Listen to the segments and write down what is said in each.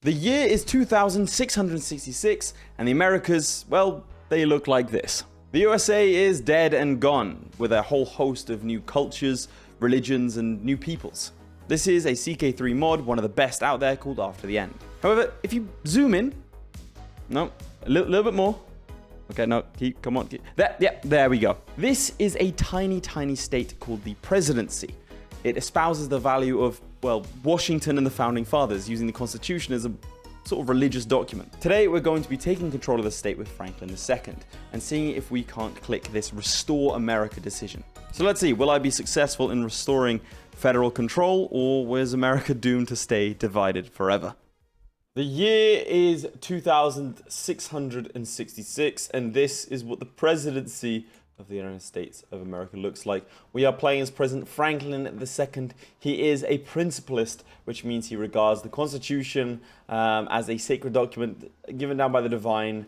The year is 2666, and the Americas, well, they look like this. The USA is dead and gone, with a whole host of new cultures, religions, and new peoples. This is a CK3 mod, one of the best out there, called After the End. However, if you zoom in, no, a little bit more. Okay, no, come on. There we go. This is a tiny, tiny state called the presidency. It espouses the value of, well, Washington and the Founding Fathers, using the Constitution as a sort of religious document. Today, we're going to be taking control of the state with Franklin II and seeing if we can't click this Restore America decision. So let's see, will I be successful in restoring federal control, or was America doomed to stay divided forever? The year is 2666, and this is what the presidency of the United States of America looks like. We are playing as President Franklin II. He is a principalist, which means he regards the Constitution as a sacred document given down by the divine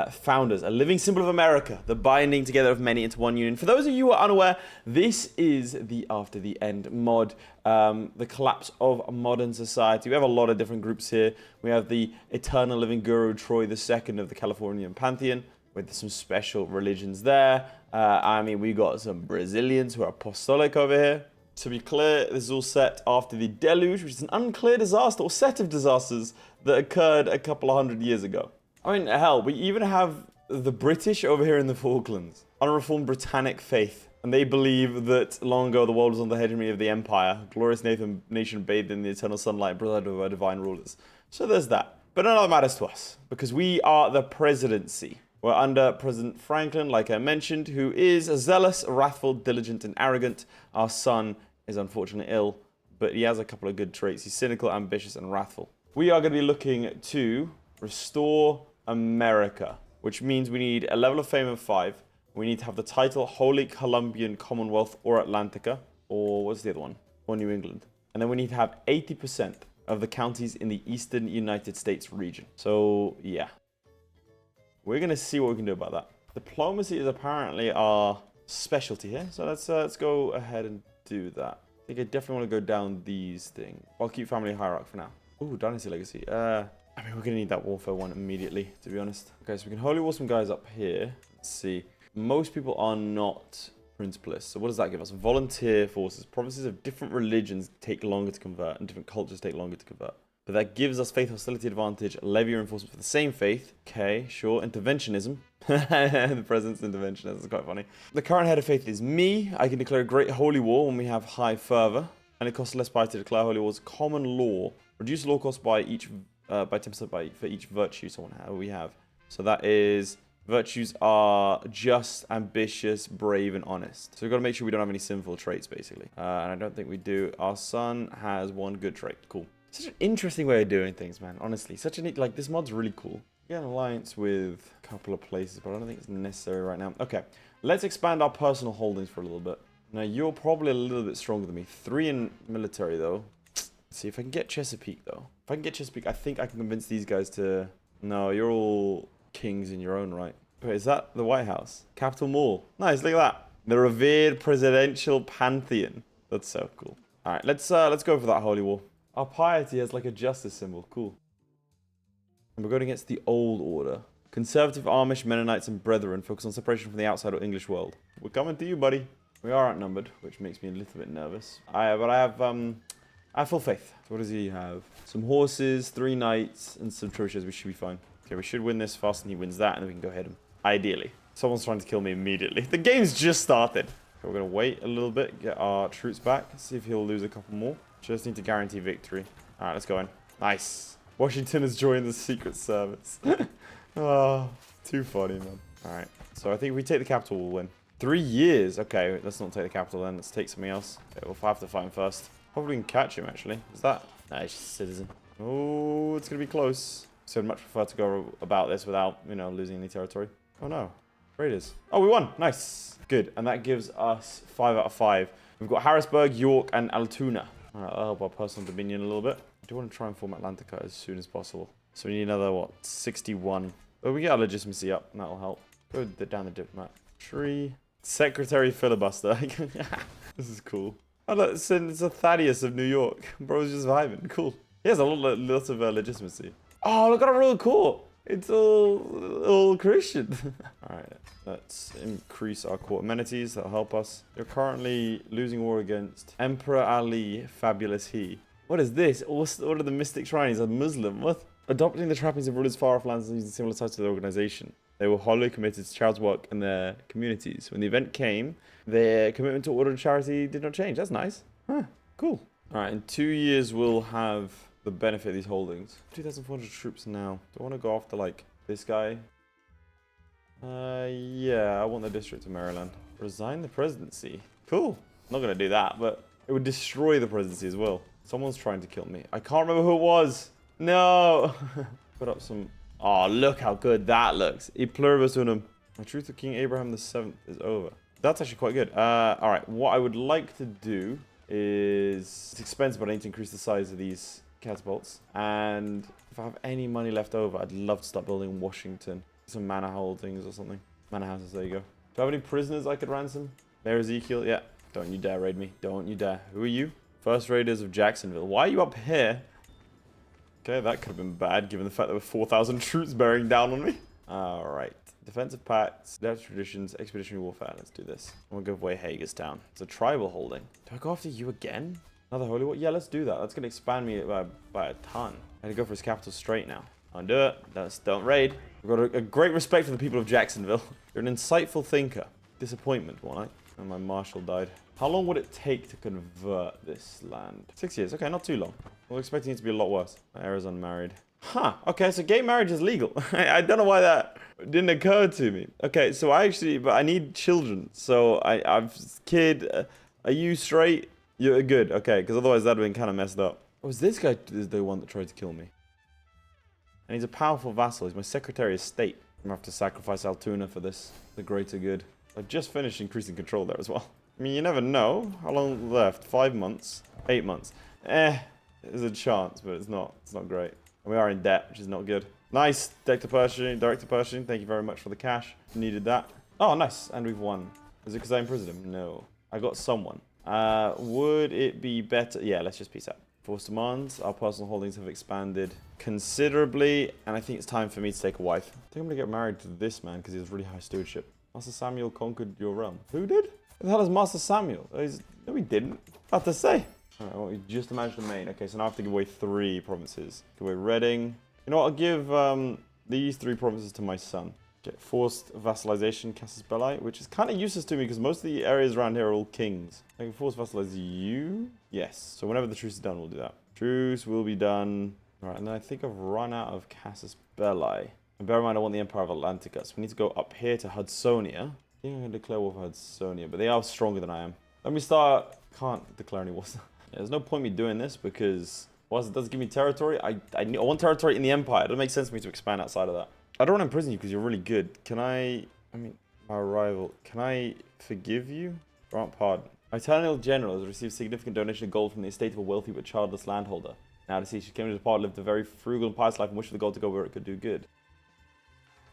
founders, a living symbol of America, the binding together of many into one union. For those of you who are unaware, this is the After the End mod, the collapse of modern society. We have a lot of different groups here. We have the eternal living guru Troy II of the Californian pantheon, with some special religions there. I mean, we got some Brazilians who are apostolic over here. To be clear, this is all set after the deluge, which is an unclear disaster or set of disasters that occurred a couple of hundred years ago. I mean, hell, we even have the British over here in the Falklands, unreformed Britannic faith. And they believe that long ago the world was under the hegemony of the empire, glorious nation bathed in the eternal sunlight, brotherhood of our divine rulers. So there's that. But none of that matters to us, because we are the presidency. We're under President Franklin, like I mentioned, who is zealous, wrathful, diligent, and arrogant. Our son is unfortunately ill, but he has a couple of good traits. He's cynical, ambitious, and wrathful. We are going to be looking to restore America, which means we need a level of fame of 5. We need to have the title Holy Columbian Commonwealth or Atlantica, or what's the other one? Or New England. And then we need to have 80% of the counties in the eastern United States region. So, yeah. We're going to see what we can do about that. Diplomacy is apparently our specialty here, so let's go ahead and do that. I think I definitely want to go down these things. I'll keep family hierarchy for now. Ooh, Dynasty Legacy. I mean, we're going to need that Warfare one immediately, to be honest. Okay, so we can Holy War some guys up here. Let's see. Most people are not principalists, so what does that give us? Volunteer forces. Provinces of different religions take longer to convert, and different cultures take longer to convert. But that gives us faith hostility advantage, levy reinforcement for the same faith. Okay, sure. Interventionism. The president's interventionism is quite funny. The current head of faith is me. I can declare a great holy war when we have high fervor. And it costs less power to declare holy wars. Common law. Reduce law cost by 10% for each virtue we have. So that is, virtues are just, ambitious, brave, and honest. So we've got to make sure we don't have any sinful traits, basically. And I don't think we do. Our son has one good trait. Cool. Such an interesting way of doing things, man. Honestly, such a neat, like, this mod's really cool. Get an alliance with a couple of places, but I don't think it's necessary right now. Okay, let's expand our personal holdings for a little bit. Now, you're probably a little bit stronger than me. 3 in military, though. Let's see if I can get Chesapeake, though. If I can get Chesapeake, I think I can convince these guys to... No, you're all kings in your own right. Wait, is that the White House? Capitol Mall. Nice, look at that. The revered presidential pantheon. That's so cool. All right, let's go for that holy war. Our piety has like a justice symbol. Cool. And we're going against the old order. Conservative Amish, Mennonites, and Brethren focus on separation from the outside or English world. We're coming to you, buddy. We are outnumbered, which makes me a little bit nervous. But I have full faith. So what does he have? Some horses, 3 knights, and some trebuchets. We should be fine. Okay, we should win this fast, and he wins that, and then we can go hit him. Ideally. Someone's trying to kill me immediately. The game's just started. Okay, we're going to wait a little bit, get our troops back, see if he'll lose a couple more. Just need to guarantee victory. All right, let's go in. Nice. Washington has joined the Secret Service. Oh, too funny, man. All right. So I think if we take the capital, we'll win. 3 years. Okay, let's not take the capital then. Let's take something else. Okay, we'll have to fight him first. Hopefully we can catch him, actually. Is that? Nah, he's just a citizen. Oh, it's going to be close. So I'd much prefer to go about this without, you know, losing any territory. Oh, no. Raiders. Oh, we won. Nice. Good. And that gives us 5 out of 5. We've got Harrisburg, York, and Altoona. Alright, I'll help our personal dominion a little bit. I do want to try and form Atlantica as soon as possible. So we need another, what, 61. But we get our legitimacy up, and that'll help. Go down the diplomat tree. Secretary filibuster. This is cool. Oh, look, it's a Thaddeus of New York. Bro's just vibing. Cool. He has a lot of legitimacy. Oh, look at our royal court. It's all Christian. All right, let's increase our court amenities. That'll help us. You're currently losing war against Emperor Ali, fabulous he. What is this? What are the mystic shrines? He's a Muslim. What? Adopting the trappings of rulers far off lands and using similar ties to their organization. They were wholly committed to charitable work in their communities. When the event came, their commitment to order and charity did not change. That's nice. Huh, cool. All right, in 2 years, we'll have the benefit of these holdings. 2,400 troops now. Do I want to go after, like, this guy? Yeah, I want the District of Maryland. Resign the presidency. Cool. Not going to do that, but it would destroy the presidency as well. Someone's trying to kill me. I can't remember who it was. No. Put up some... Oh, look how good that looks. E pluribus unum. The truth of King Abraham VII is over. That's actually quite good. All right, what I would like to do is... It's expensive, but I need to increase the size of these catapults. And if I have any money left over, I'd love to start building Washington. Some manor holdings or something. Manor houses, there you go. Do I have any prisoners I could ransom? Mayor Ezekiel, yeah. Don't you dare raid me. Don't you dare. Who are you? First Raiders of Jacksonville. Why are you up here? Okay, that could have been bad, given the fact there were 4,000 troops bearing down on me. Alright. Defensive pacts, adapted traditions, expeditionary warfare. Let's do this. I'm gonna give away Hagerstown. It's a tribal holding. Do I go after you again? Another holy war? Yeah, let's do that. That's gonna expand me by a ton. I gotta go for his capital straight now. I'll do it. Don't raid. We've got a great respect for the people of Jacksonville. You're an insightful thinker. Disappointment, one night. And my marshal died. How long would it take to convert this land? 6 years. Okay, not too long. I was expecting it to be a lot worse. My heir is unmarried. Huh. Okay, so gay marriage is legal. I don't know why that didn't occur to me. Okay, so but I need children. So I've kid. Are you straight? You're good. Okay, because otherwise that'd have been kind of messed up. Oh, is this guy the one that tried to kill me? And he's a powerful vassal. He's my Secretary of State. I'm gonna have to sacrifice Altoona for this. The greater good. I just finished increasing control there as well. I mean, you never know. How long left? 5 months? 8 months. There's a chance, but it's not great. And we are in debt, which is not good. Nice. Director Pershing. Thank you very much for the cash. Needed that. Oh, nice. And we've won. Is it because I imprisoned him? No. I got someone. Would it be better? Yeah, let's just peace out. Force demands. Our personal holdings have expanded considerably. And I think it's time for me to take a wife. I think I'm going to get married to this man because he has really high stewardship. Master Samuel conquered your realm. Who did? Who the hell is Master Samuel? No, he didn't. What to say? Alright, well, we just managed the main. Okay, so now I have to give away 3 provinces. Give away Reading. You know what? I'll give these 3 provinces to my son. Okay, forced vassalization, Casus Belli, which is kind of useless to me because most of the areas around here are all kings. I can force vassalize you. Yes. So whenever the truce is done, we'll do that. Truce will be done. Alright, and then I think I've run out of Casus Belli. And bear in mind, I want the Empire of Atlantica, so we need to go up here to Hudsonia. I think I'm going to declare war for Hudsonia, but they are stronger than I am. Let me start. Can't declare any wars. Yeah, there's no point me doing this because whilst it does give me territory, I want territory in the Empire. It doesn't make sense for me to expand outside of that. I don't want to imprison you because you're really good. Can I mean, my rival, can I forgive you? Grant pardon. My Eternal General has received significant donation of gold from the estate of a wealthy but childless landholder. Now deceased, she came to depart, lived a very frugal and pious life and wished for the gold to go where it could do good.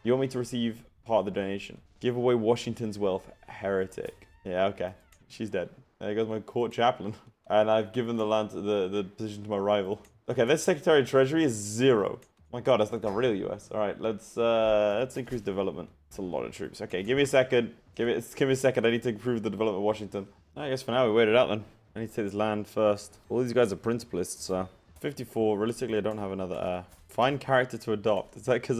You want me to receive part of the donation? Give away Washington's wealth. Heretic. Yeah, okay. She's dead. There goes my court chaplain. And I've given the land, the position to my rival. Okay, this Secretary of Treasury is 0. My god, that's like the real US. Alright, let's increase development. It's a lot of troops. Okay, give me a second. Give me a second. I need to improve the development of Washington. I guess for now we wait it out then. I need to take this land first. All these guys are principalists, so 54. Realistically, I don't have another heir. Find character to adopt. Is that because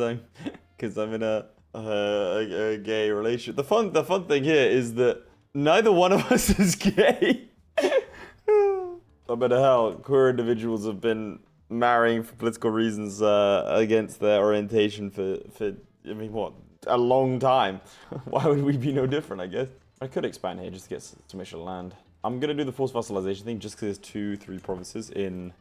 I'm in a gay relationship? The fun thing here is that neither one of us is gay. I bet hell, queer individuals have been marrying for political reasons against their orientation for I mean what, a long time. Why would we be no different? I guess I could expand here just to get some extra land. I'm gonna do the forced vassalization thing just because there's 2-3 provinces in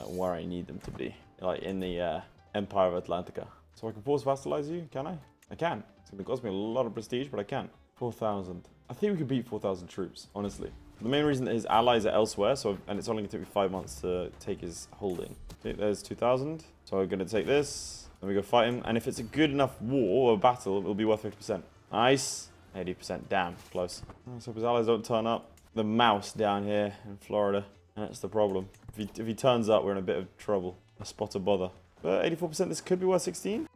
where I need them to be, like in the Empire of Atlantica. So I can force vassalize you, can I? I can. It's gonna cost me a lot of prestige, but I can. 4,000. I think we could beat 4,000 troops, honestly. The main reason that his allies are elsewhere, and it's only going to take me 5 months to take his holding. Okay, there's 2,000. So we're going to take this. Then we go fight him. And if it's a good enough war or battle, it'll be worth 50%. Nice. 80%. Damn, close. Let's hope his allies don't turn up. The mouse down here in Florida. That's the problem. If he turns up, we're in a bit of trouble. A spot of bother. But 84%, this could be worth 16.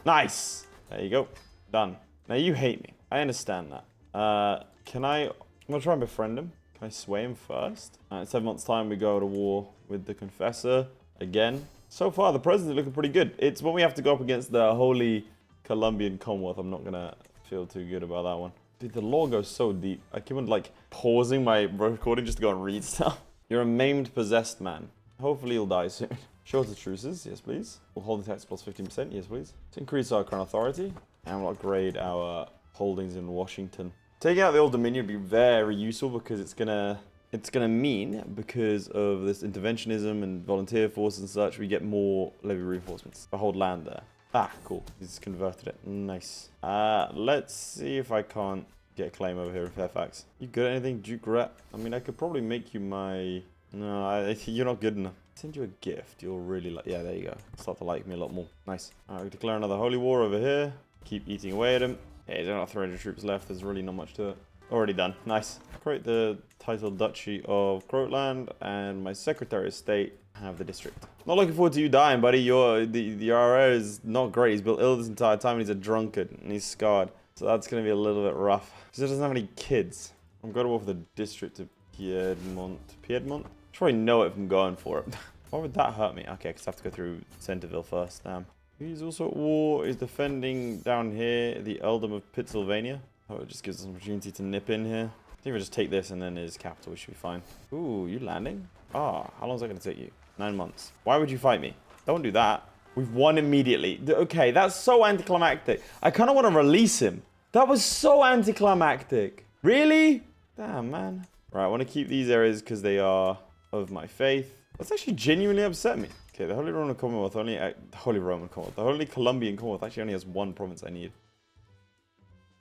Nice. There you go. Done. Now you hate me. I understand that. I'm going to try and befriend him. Can I sway him first? In 7 months' time, we go to war with the Confessor again. So far, the president's looking pretty good. It's when we have to go up against the Holy Colombian Commonwealth. I'm not going to feel too good about that one. Dude, the lore goes so deep. I keep on, like, pausing my recording just to go and read stuff. You're a maimed, possessed man. Hopefully you'll die soon. Shorter truces, yes please. We'll hold the tax plus 15%, yes please. To increase our crown authority, and we'll upgrade our holdings in Washington. Taking out the Old Dominion would be very useful because it's gonna mean, because of this interventionism and volunteer forces and such, we get more levy reinforcements. I hold land there. Ah, cool. He's converted it. Nice. Let's see if I can't get a claim over here in Fairfax. You good at anything, Duke Rat? I mean, I could probably make you my... No, you're not good enough. Send you a gift. You'll really like... Yeah, there you go. Start to like me a lot more. Nice. Alright, we declare another holy war over here. Keep eating away at him. Yeah, he's got 300 troops left. There's really not much to it. Already done. Nice. Create the title Duchy of Croatland, and my Secretary of State have the district. Not looking forward to you dying, buddy. The RO is not great. He's built ill this entire time, and he's a drunkard, and he's scarred. So that's going to be a little bit rough. Because he doesn't have any kids. I'm going to war for the district of Piedmont. Piedmont? I probably know it if I'm going for it. Why would that hurt me? Okay, because I have to go through Centerville first. Damn. He's also at war. He's defending down here the Earldom of Pennsylvania. Oh, it just gives us an opportunity to nip in here. I think we'll just take this and then his capital. We should be fine. Ooh, you landing? Ah, how long is that going to take you? 9 months. Why would you fight me? Don't do that. We've won immediately. Okay, that's so anticlimactic. I kind of want to release him. That was so anticlimactic. Really? Damn, man. Right, I want to keep these areas because they are of my faith. That's actually genuinely upset me. Okay, the Holy Roman Commonwealth only... the Holy Colombian Commonwealth actually only has 1 province I need.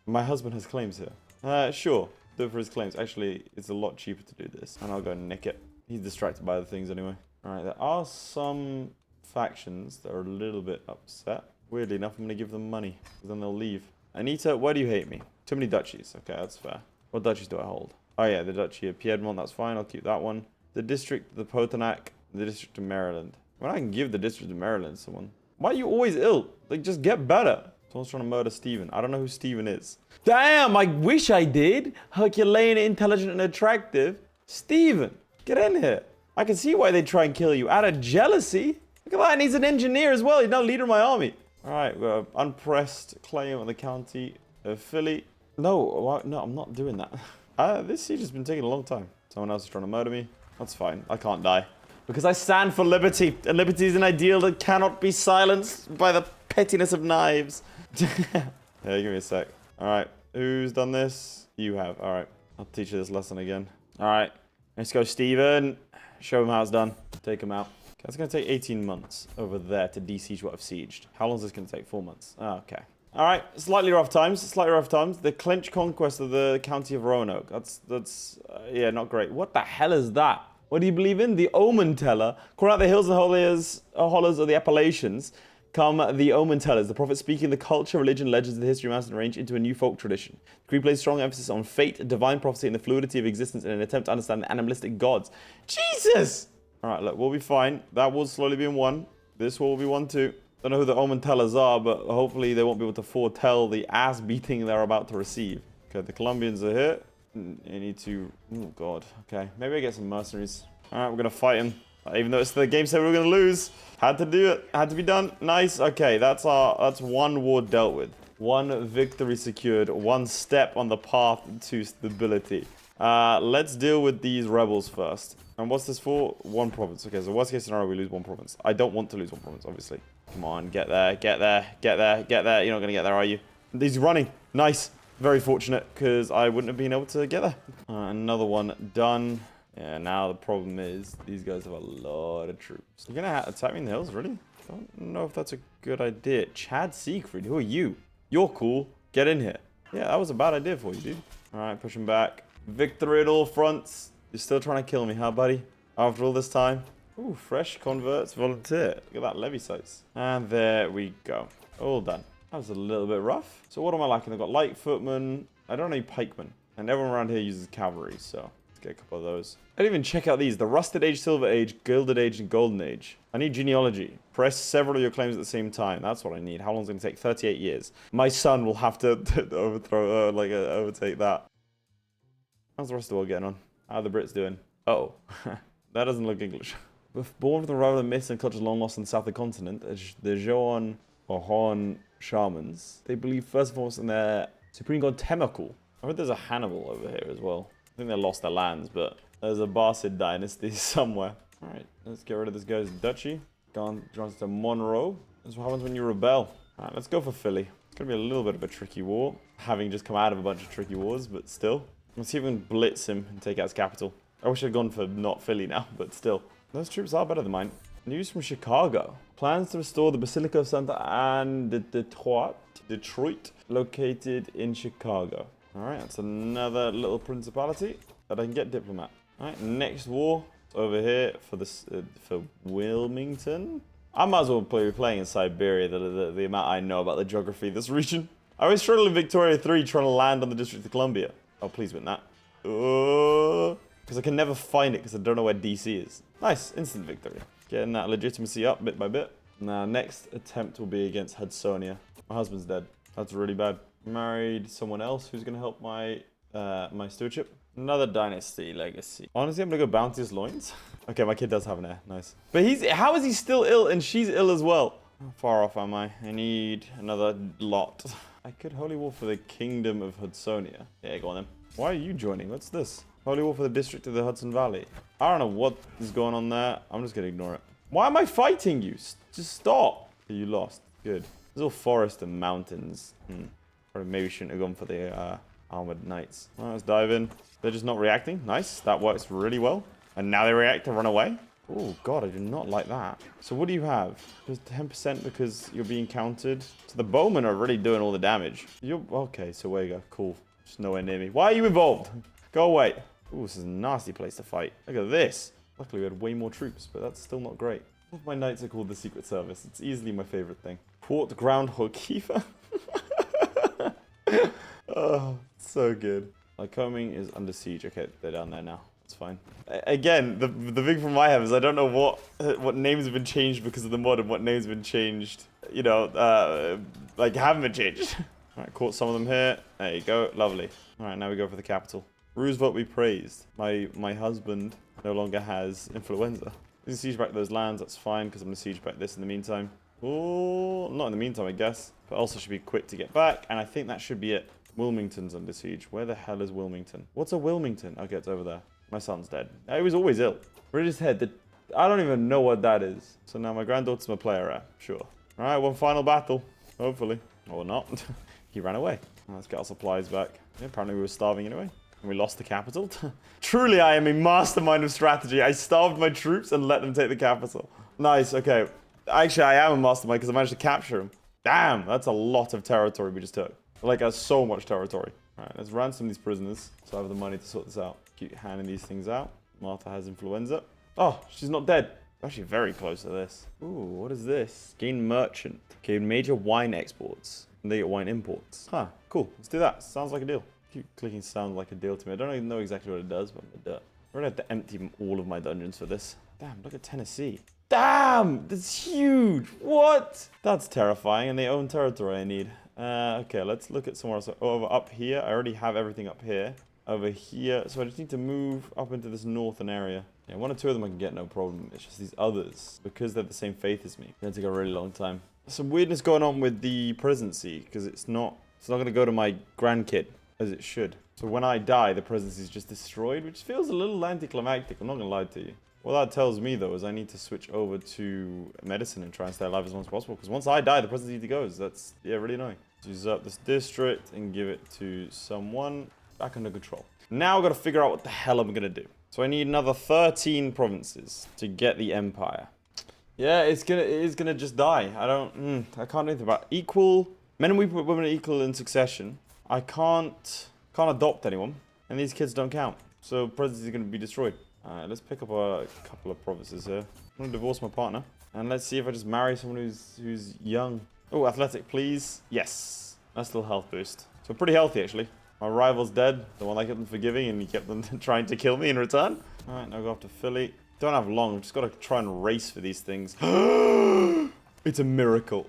My husband has claims here. Sure. Do it for his claims. Actually, it's a lot cheaper to do this. And I'll go nick it. He's distracted by other things anyway. Alright, there are some factions that are a little bit upset. Weirdly enough, I'm going to give them money. Then they'll leave. Anita, why do you hate me? Too many duchies. Okay, that's fair. What duchies do I hold? Oh yeah, the Duchy of Piedmont. That's fine. I'll keep that one. The District of the Potomac. The District of Maryland. When I can give the District of Maryland to someone. Why are you always ill? Like, just get better. Someone's trying to murder Stephen. I don't know who Stephen is. Damn, I wish I did. Herculean, intelligent, and attractive. Stephen, get in here. I can see why they try and kill you. Out of jealousy. Look at that, and he's an engineer as well. He's now leader of my army. All right, we have unpressed claim on the county of Philly. No, I'm not doing that. This siege has been taking a long time. Someone else is trying to murder me. That's fine. I can't die. Because I stand for liberty. And liberty is an ideal that cannot be silenced by the pettiness of knives. Yeah, give me a sec. Alright, who's done this? You have. Alright, I'll teach you this lesson again. Alright, let's go, Stephen. Show him how it's done. Take him out. Okay, it's going to take 18 months over there to de-siege what I've sieged. How long is this going to take? 4 months. Oh, okay. Alright, slightly rough times. The clinch conquest of the county of Roanoke. That's yeah, not great. What the hell is that? What do you believe in? The Omen Teller. Call out the hills and hollers of the Appalachians. Come the Omen Tellers, the prophet speaking the culture, religion, legends, and the history of mountain range into a new folk tradition. The creed places strong emphasis on fate, divine prophecy, and the fluidity of existence in an attempt to understand the animalistic gods. Jesus! Alright, look, we'll be fine. That war's slowly being won. This war will be won too. Don't know who the Omen Tellers are, but hopefully they won't be able to foretell the ass beating they're about to receive. Okay, the Colombians are here. I need to... Oh, God. Okay, maybe I get some mercenaries. Alright, we're going to fight him. Even though it's the game said we were going to lose. Had to do it. Had to be done. Nice. Okay, that's 1 war dealt with. 1 victory secured. 1 step on the path to stability. Let's deal with these rebels first. And what's this for? 1 province. Okay, so worst case scenario, we lose 1 province. I don't want to lose 1 province, obviously. Come on, get there, get there, get there, get there. You're not going to get there, are you? He's running. Nice. Very fortunate, because I wouldn't have been able to get there. Another one done. Yeah, now the problem is these guys have a lot of troops. You're going to attack me in the hills, really? Don't know if that's a good idea. Chad Siegfried, who are you? You're cool. Get in here. Yeah, that was a bad idea for you, dude. All right, push him back. Victory at all fronts. You're still trying to kill me, huh, buddy? After all this time? Ooh, fresh converts volunteer. Look at that, levy sites. And there we go. All done. That was a little bit rough. So what am I lacking? I've got light footmen. I don't need pikemen. And everyone around here uses cavalry, so... Get a couple of those. I didn't even check out these. The Rusted Age, Silver Age, Gilded Age, and Golden Age. I need genealogy. Press several of your claims at the same time. That's what I need. How long is it going to take? 38 years. My son will have to overtake that. How's the rest of the world getting on? How are the Brits doing? Oh, that doesn't look English. Born from the rival myths and cultures long lost on the south of the continent, the Joan or Hon shamans, they believe first and foremost in their supreme god Temekul. I heard there's a Hannibal over here as well. I think they lost their lands, but there's a Barcid dynasty somewhere. Alright, let's get rid of this guy's duchy. Joins to Monroe. That's what happens when you rebel. Alright, let's go for Philly. It's going to be a little bit of a tricky war, having just come out of a bunch of tricky wars, but still. Let's see if we can blitz him and take out his capital. I wish I'd gone for not Philly now, but still. Those troops are better than mine. News from Chicago. Plans to restore the Basilica of Santa Anne de Detroit, located in Chicago. Alright, that's another little principality that I can get diplomat. Alright, next war over here for this for Wilmington. I might as well be playing in Siberia, the amount I know about the geography of this region. I was struggling in Victoria 3 trying to land on the District of Columbia. Oh, please win that. Because I can never find it because I don't know where DC is. Nice, instant victory. Getting that legitimacy up bit by bit. Now, next attempt will be against Hudsonia. My husband's dead. That's really bad. Married someone else who's going to help my my stewardship. Another dynasty legacy. Honestly, I'm going to go Bounteous Loins. Okay, my kid does have an heir. Nice. But how is he still ill and she's ill as well? How far off am I? I need another lot. I could Holy War for the Kingdom of Hudsonia. Yeah, go on then. Why are you joining? What's this? Holy War for the District of the Hudson Valley. I don't know what is going on there. I'm just going to ignore it. Why am I fighting you? Just stop. You lost. Good. There's all forest and mountains. Or maybe shouldn't have gone for the Armored Knights. Well, let's dive in. They're just not reacting. Nice. That works really well. And now they react to run away. Oh, God, I do not like that. So what do you have? Just 10% because you're being countered. So the bowmen are really doing all the damage. Okay, so where you go? Cool. Just nowhere near me. Why are you involved? Go away. Ooh, this is a nasty place to fight. Look at this. Luckily, we had way more troops, but that's still not great. All of my knights are called the Secret Service. It's easily my favorite thing. Port Groundhog Kiefer. Oh, so good. Lycoming is under siege. Okay, they're down there now. That's fine. Again, the big problem I have is I don't know what names have been changed because of the mod and what names have been changed, you know, like haven't been changed. All right, caught some of them here. There you go. Lovely. All right, now we go for the capital. Roosevelt be praised. My husband no longer has influenza. We can siege back those lands. That's fine because I'm going to siege back this in the meantime. Oh, not in the meantime, I guess. But also should be quick to get back. And I think that should be it. Wilmington's under siege. Where the hell is Wilmington? What's a Wilmington? Okay, it's over there. My son's dead. He was always ill. Where's his head? I don't even know what that is. So now my granddaughter's my player rep. Sure. All right, one final battle. Hopefully. Or not. He ran away. Let's get our supplies back. Yeah, apparently we were starving anyway. And we lost the capital. Truly, I am a mastermind of strategy. I starved my troops and let them take the capital. Nice, okay. Actually, I am a mastermind because I managed to capture him. Damn, that's a lot of territory we just took. Like, that's so much territory. All right, let's ransom these prisoners so I have the money to sort this out. Keep handing these things out. Martha has influenza. Oh, she's not dead. Actually, very close to this. Ooh, what is this? Gain merchant. Gain major wine exports. And they get wine imports. Huh, cool. Let's do that. Sounds like a deal. Keep clicking sounds like a deal to me. I don't even know exactly what it does, but I'm gonna do it. I'm gonna have to empty all of my dungeons for this. Damn, look at Tennessee. Damn, that's huge. What? That's terrifying, and they own territory I need. Okay, let's look at somewhere else. Over up here, I already have everything up here. Over here, so I just need to move up into this northern area. Yeah, one or two of them I can get no problem. It's just these others, because they're the same faith as me. It's gonna take a really long time. Some weirdness going on with the presidency, because it's not gonna go to my grandkid as it should. So when I die, the presidency is just destroyed, which feels a little anticlimactic. I'm not gonna lie to you. What that tells me, though, is I need to switch over to medicine and try and stay alive as long as possible. Because once I die, the presidency goes. That's, yeah, really annoying. Use up this district and give it to someone back under control. Now I've got to figure out what the hell I'm going to do. So I need another 13 provinces to get the empire. Yeah, it is gonna just die. I can't do anything about it. Equal, men and women are equal in succession. I can't adopt anyone. And these kids don't count. So presidency is going to be destroyed. Alright, let's pick up a couple of provinces here. I'm going to divorce my partner. And let's see if I just marry someone who's young. Oh, athletic, please. Yes. Nice little health boost. So pretty healthy, actually. My rival's dead. The one I kept them forgiving and he kept them trying to kill me in return. Alright, now go after Philly. Don't have long. I've just got to try and race for these things. It's a miracle.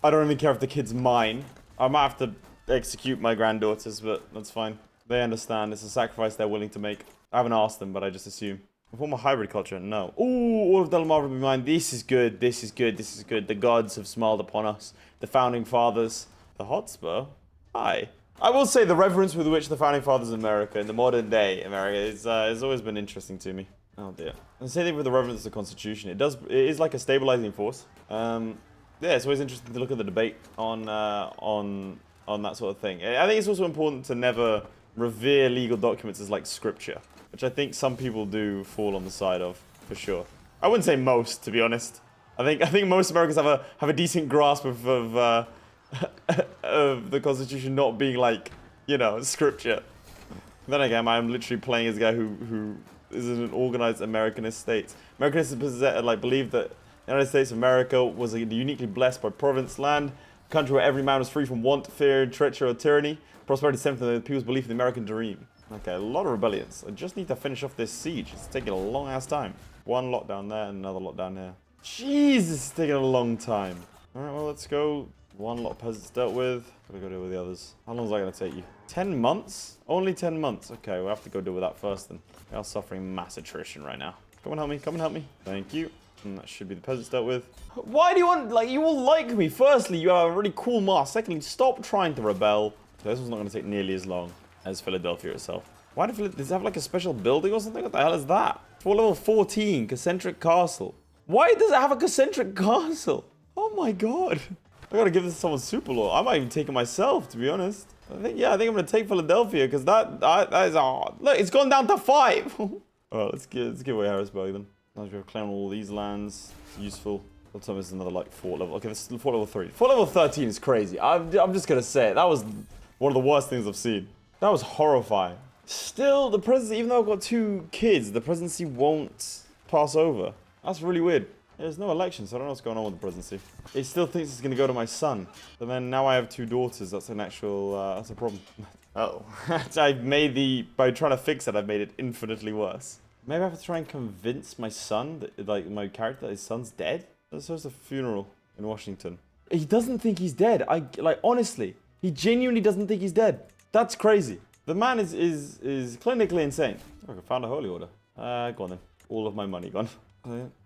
I don't even care if the kid's mine. I might have to execute my granddaughters, but that's fine. They understand. It's a sacrifice they're willing to make. I haven't asked them, but I just assume. Form a hybrid culture? No. Ooh, all of Delmar will be mine. This is good. This is good. This is good. The gods have smiled upon us. The founding fathers. The Hotspur? Hi. I will say the reverence with which the founding fathers of America, in the modern day America, has always been interesting to me. Oh dear. And the same thing with the reverence of the Constitution. It is like a stabilizing force. Yeah, it's always interesting to look at the debate on that sort of thing. I think it's also important to never revere legal documents as like scripture, which I think some people do fall on the side of, for sure. I wouldn't say most, to be honest. I think most Americans have a decent grasp of the Constitution not being like, you know, scripture. Then again, I'm literally playing as a guy who is in an organized Americanist state. Americanists like believe that the United States of America was uniquely blessed by providence land, a country where every man was free from want, fear, treachery, or tyranny. Prosperity stemmed from the people's belief in the American dream. Okay, a lot of rebellions. I just need to finish off this siege. It's taking a long ass time. One lot down there and another lot down here. Jesus, it's taking a long time. Alright, well, let's go. One lot of peasants dealt with. Gotta go deal with the others. How long is that gonna take you? 10 months? Only 10 months. Okay, we'll have to go deal with that first then. We are suffering mass attrition right now. Come and help me. Come and help me. Thank you. And that should be the peasants dealt with. Why do you want, like, you all like me? Firstly, you have a really cool mask. Secondly, stop trying to rebel. So this one's not going to take nearly as long as Philadelphia itself. Why does it have like a special building or something? What the hell is that? For level 14, Concentric Castle. Why does it have a Concentric Castle? Oh my god. I gotta give this to someone super low. I might even take it myself, to be honest. I think I'm gonna take Philadelphia because that is hard. Look, it's gone down to 5. Alright, let's give away Harrisburg then. Now we've claimed all these lands. It's useful. Let's tell me this is another like fort level. Okay, this is fort level 3. Fort level 13 is crazy. I'm just gonna say it. That was one of the worst things I've seen. That was horrifying. Still, the presidency, even though I've got 2 kids, the presidency won't pass over. That's really weird. There's no election, so I don't know what's going on with the presidency. It still thinks it's going to go to my son. But then now I have 2 daughters. That's an actual, that's a problem. Oh. By trying to fix it, I've made it infinitely worse. Maybe I have to try and convince my son, my character, that his son's dead? That's just a funeral in Washington. He doesn't think he's dead. Honestly, he genuinely doesn't think he's dead. That's crazy. The man is clinically insane. Oh, I found a holy order. Go on then. All of my money gone.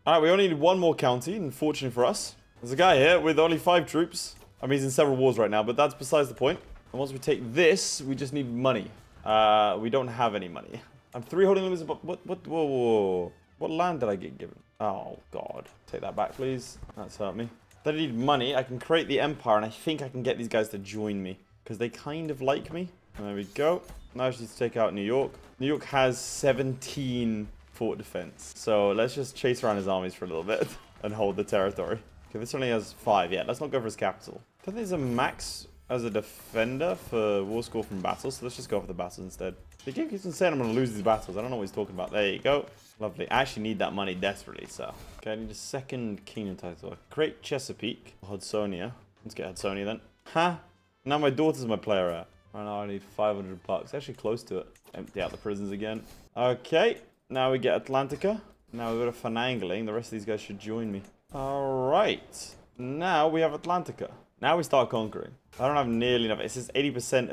Alright, we only need 1 more county, unfortunately for us. There's a guy here with only 5 troops. I mean, he's in several wars right now, but that's besides the point. And once we take this, we just need money. We don't have any money. I'm 3 holding limits, but whoa. What land did I get given? Oh, God. Take that back, please. That's hurt me. Then I need money. I can create the empire, and I think I can get these guys to join me. Because they kind of like me. And there we go. Now I just need to take out New York. New York has 17... fort defense. So let's just chase around his armies for a little bit and hold the territory. Okay, this only has 5. Yeah, let's not go for his capital. I think there's a max as a defender for war score from battles, so let's just go for the battles instead. The game keeps on saying I'm going to lose these battles. I don't know what he's talking about. There you go. Lovely. I actually need that money desperately, so. Okay, I need a 2nd kingdom title. Create Chesapeake. Hudsonia. Let's get Hudsonia then. Ha! Now my daughter's my player at. Right now I need $500. Actually close to it. Empty out the prisons again. Okay. Now we get Atlantica. Now we go to Finangling. The rest of these guys should join me. Alright. Now we have Atlantica. Now we start conquering. I don't have nearly enough. It says 80%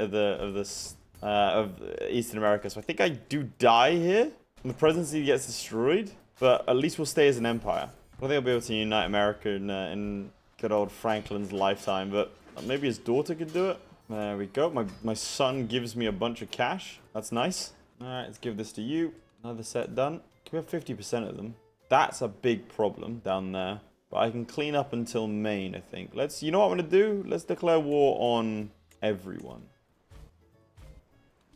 of Eastern America. So I think I do die here. And the presidency gets destroyed. But at least we'll stay as an empire. I don't think I'll be able to unite America in good old Franklin's lifetime. But maybe his daughter could do it. There we go. My son gives me a bunch of cash. That's nice. Alright, let's give this to you. Another set done. Can we have 50% of them? That's a big problem down there. But I can clean up until Maine, I think. You know what I'm going to do? Let's declare war on everyone.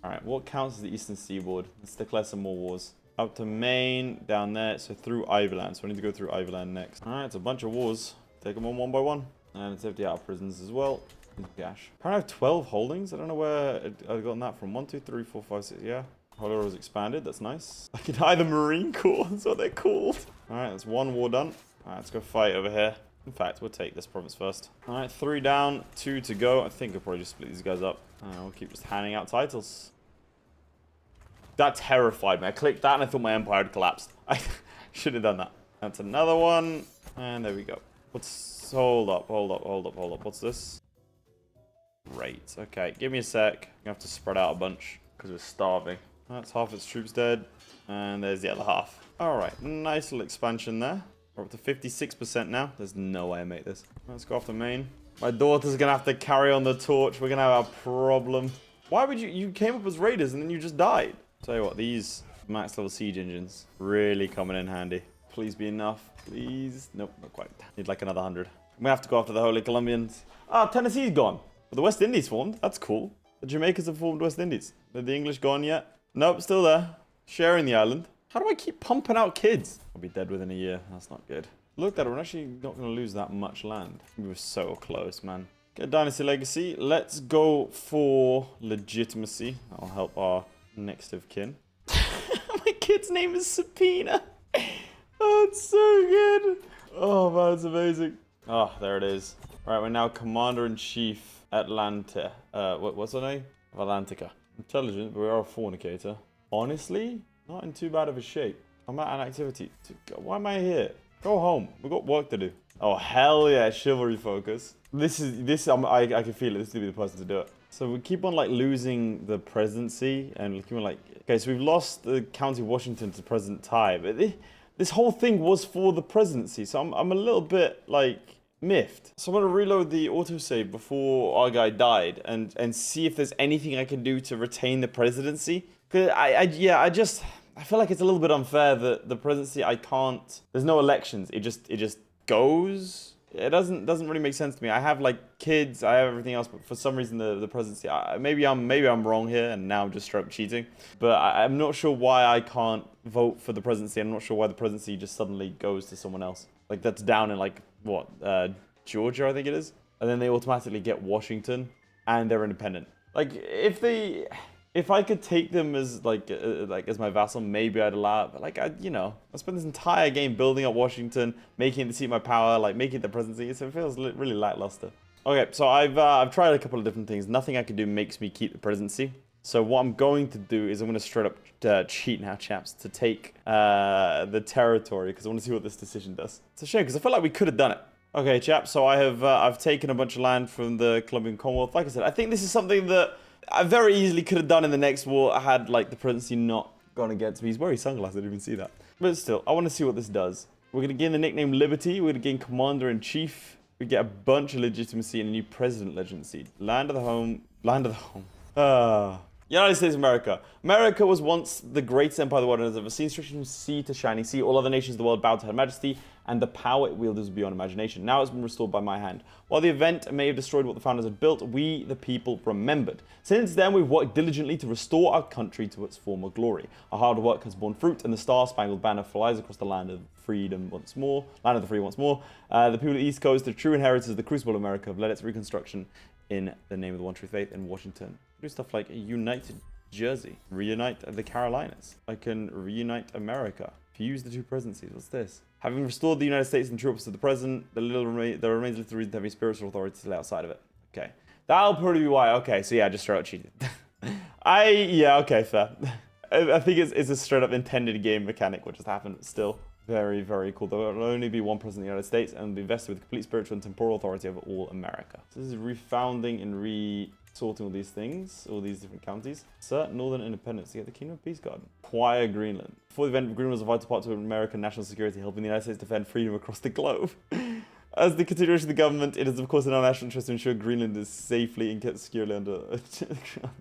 Alright, what counts as the Eastern Seaboard? Let's declare some more wars. Up to Maine, down there, so through Ivyland. So I need to go through Ivyland next. Alright, it's a bunch of wars. Take them on one by one. And let's empty out prisons as well. Gosh. Apparently I have 12 holdings. I don't know where I've gotten that from. 1, 2, 3, 4, 5, 6, yeah. Holy Order was expanded, that's nice. I can hire the Marine Corps, that's what they're called. Alright, that's 1 war done. Alright, let's go fight over here. In fact, we'll take this province first. All right, 3 down, 2 to go. I think I'll probably just split these guys up. We'll keep just handing out titles. That terrified me. I clicked that and I thought my empire had collapsed. I should have done that. That's another one. And there we go. Hold up. What's this? Great. Okay, give me a sec. I have to spread out a bunch because we're starving. That's half its troops dead. And there's the other half. All right, nice little expansion there. We're up to 56% now. There's no way I make this. Let's go after Maine. My daughter's going to have to carry on the torch. We're going to have a problem. Why would you came up as raiders and then you just died? Tell you what, these max level siege engines really coming in handy. Please be enough. Please. Nope, not quite. Need like another 100. I'm going to have to go after the Holy Colombians. Ah, Tennessee's gone. But the West Indies formed. That's cool. The Jamaicans have formed West Indies. Are the English gone yet? Nope, still there. Sharing the island. How do I keep pumping out kids? I'll be dead within a year. That's not good. Look at it. We're actually not going to lose that much land. We were so close, man. Get Dynasty Legacy. Let's go for legitimacy. That'll help our next of kin. My kid's name is Subpoena. Oh, it's so good. Oh, man, it's amazing. Oh, there it is. All right, we're now Commander-in-Chief Atlanta. What's her name? Atlantica. Intelligent, but we are a fornicator. Honestly, not in too bad of a shape. I'm at an activity. Why am I here? Go home. We've got work to do. Oh, hell yeah, chivalry focus. I can feel it. This will be the person to do it. So we keep on like losing the presidency and keep on like, okay, so we've lost the County of Washington to President Ty, but this whole thing was for the presidency. So I'm a little bit like miffed. So I'm gonna reload the autosave before our guy died and see if there's anything I can do to retain the presidency. Cause I feel like it's a little bit unfair that the presidency there's no elections. It just goes. It doesn't really make sense to me. I have like kids, I have everything else, but for some reason the presidency, maybe I'm wrong here and now I'm just straight up cheating. But I'm not sure why I can't vote for the presidency. I'm not sure why the presidency just suddenly goes to someone else. Like that's down in like what, Georgia, I think it is. And then they automatically get Washington and they're independent. Like if I could take them as as my vassal, maybe I'd allow it. But like I spent this entire game building up Washington, making it the seat of my power, like making it the presidency. So it feels really lackluster. Okay, so I've tried a couple of different things. Nothing I can do makes me keep the presidency. So what I'm going to do is I'm going to straight up cheat now, chaps, to take the territory because I want to see what this decision does. It's a shame because I feel like we could have done it. Okay, chaps. So I've taken a bunch of land from the Colombian Commonwealth. Like I said, I think this is something that I very easily could have done in the next war. I had like the presidency not gone against me. He's wearing sunglasses. I didn't even see that. But still, I want to see what this does. We're going to gain the nickname Liberty. We're going to gain Commander-in-Chief. We get a bunch of legitimacy and a new president legitimacy. Land of the home. United States of America. America was once the greatest empire of the world and has ever seen, stretching from sea to shining sea. All other nations of the world bowed to her majesty, and the power it wields was beyond imagination. Now it's been restored by my hand. While the event may have destroyed what the founders had built, we, the people, remembered. Since then, we've worked diligently to restore our country to its former glory. Our hard work has borne fruit, and the star-spangled banner flies across the land of freedom once more. Land of the free once more. The people of the East Coast, the true inheritors of the crucible of America, have led its reconstruction in the name of the one true faith in Washington. Do stuff like unite Jersey, reunite the Carolinas. I can reunite America. Fuse the two presidencies. What's this? Having restored the United States and true office of the president, there remains little reason to have any spiritual authority to lay outside of it. Okay. That'll probably be why. Okay, so yeah, just straight up cheated. Okay, fair. I think it's a straight up intended game mechanic, which has happened, but still. Very, very cool. There will only be one president of the United States and be vested with complete spiritual and temporal authority over all America. So this is refounding and sorting all these things, all these different counties. Assert Northern independence to get the Kingdom of Peace Garden. Acquire Greenland. Before the event, Greenland was a vital part to American national security, helping the United States defend freedom across the globe. As the continuation of the government, it is of course in our national interest to ensure Greenland is safely and kept securely under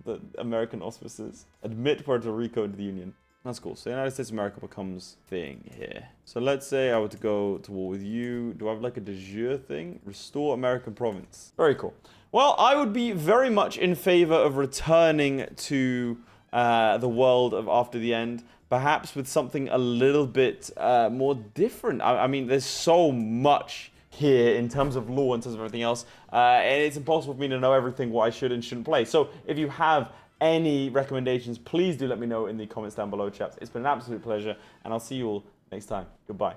the American auspices. Admit Puerto Rico into the Union. That's cool. So the United States of America becomes thing here. So let's say I were to go to war with you. Do I have like a de jure thing? Restore American province. Very cool. Well, I would be very much in favor of returning to the world of After the End, perhaps with something a little bit more different. I mean, there's so much here in terms of lore, in terms of everything else, and it's impossible for me to know everything what I should and shouldn't play. So if you have any recommendations, please do let me know in the comments down below, chaps. It's been an absolute pleasure, and I'll see you all next time. Goodbye.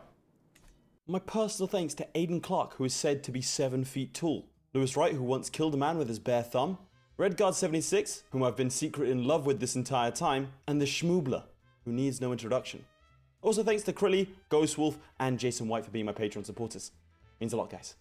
My personal thanks to Aiden Clark, who is said to be 7 feet tall, Wright, who once killed a man with his bare thumb, Redguard76, whom I've been secretly in love with this entire time, and the Schmoobler, who needs no introduction. Also thanks to Crilly, Ghostwolf, and Jason White for being my Patreon supporters. Means a lot, guys.